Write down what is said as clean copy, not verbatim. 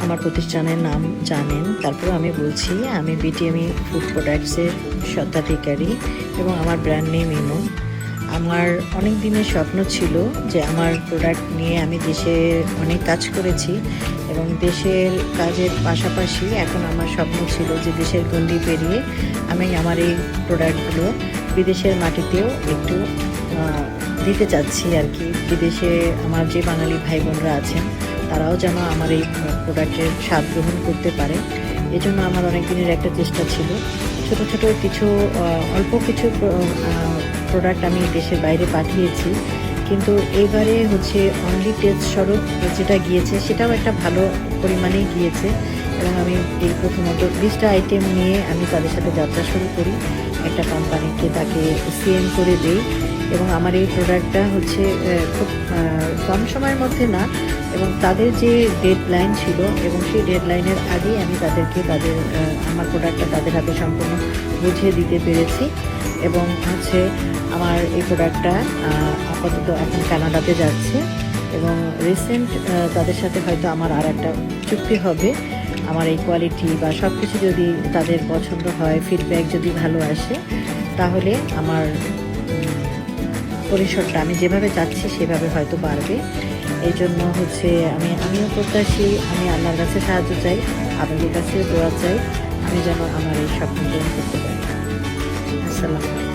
আমার প্রতিষ্ঠানের নাম জানেন, তারপর আমি বলছি আমি বিটিএমই ফুড প্রোডাক্টসের স্বত্বাধিকারী এবং আমার ব্র্যান্ড নেম ইমন। আমার অনেক দিনের স্বপ্ন ছিল যে আমার প্রোডাক্ট নিয়ে আমি দেশে অনেক কাজ করেছি এবং দেশের কাজের পাশাপাশি এখন আমার স্বপ্ন ছিল যে দেশের গণ্ডি পেরিয়ে আমি আমার এই প্রোডাক্টগুলো বিদেশের মাটিতেও একটু দিতে চাচ্ছি আর কি। বিদেশে আমার যে বাঙালি ভাই বোনরা আছেন তারাও যেন আমার এই প্রোডাক্টের স্বাদ গ্রহণ করতে পারে। এজন্য আমার অনেক দিনের একটা চেষ্টা ছিল। ছোট ছোট কিছু অল্প কিছু প্রোডাক্ট আমি দেশের বাইরে পাঠিয়েছি, কিন্তু এইবারে হচ্ছে অনলি টেস্ট স্বরূপ যেটা গিয়েছে সেটাও একটা ভালো পরিমাণেই গিয়েছে এবং আমি এই প্রথমত 20টা আইটেম নিয়ে আমি তাদের সাথে যাত্রা শুরু করি। একটা কোম্পানিকে তাকে সিএম করে দেই এবং আমার এই প্রোডাক্টটা হচ্ছে খুব কম সময়ের মধ্যে না, এবং তাদের যে ডেডলাইন ছিল এবং সেই ডেডলাইনের আগেই আমি তাদেরকে আমার প্রোডাক্টটা তাদের হাতে সম্পূর্ণ বুঝিয়ে দিতে পেরেছি। এবং হচ্ছে আমার এই প্রোডাক্টটা আপাতত এখন কানাডাতে যাচ্ছে এবং রিসেন্ট তাদের সাথে হয়তো আমার আর একটা চুক্তি হবে। আমার এই কোয়ালিটি বা সব কিছু যদি তাদের পছন্দ হয়, ফিডব্যাক যদি ভালো আসে, তাহলে আমার পরিসরটা আমি যেভাবে চাচ্ছি সেভাবে হয়তো বাড়বে। এই জন্য হচ্ছে আমিও প্রত্যাশী, আমি আল্লাহর কাছে সাহায্য চাই, আপনাদের কাছে দোয়া চাই আমি যেন আমার এই স্বপ্ন পূরণ করতে পারি। আসসালামু আলাইকুম।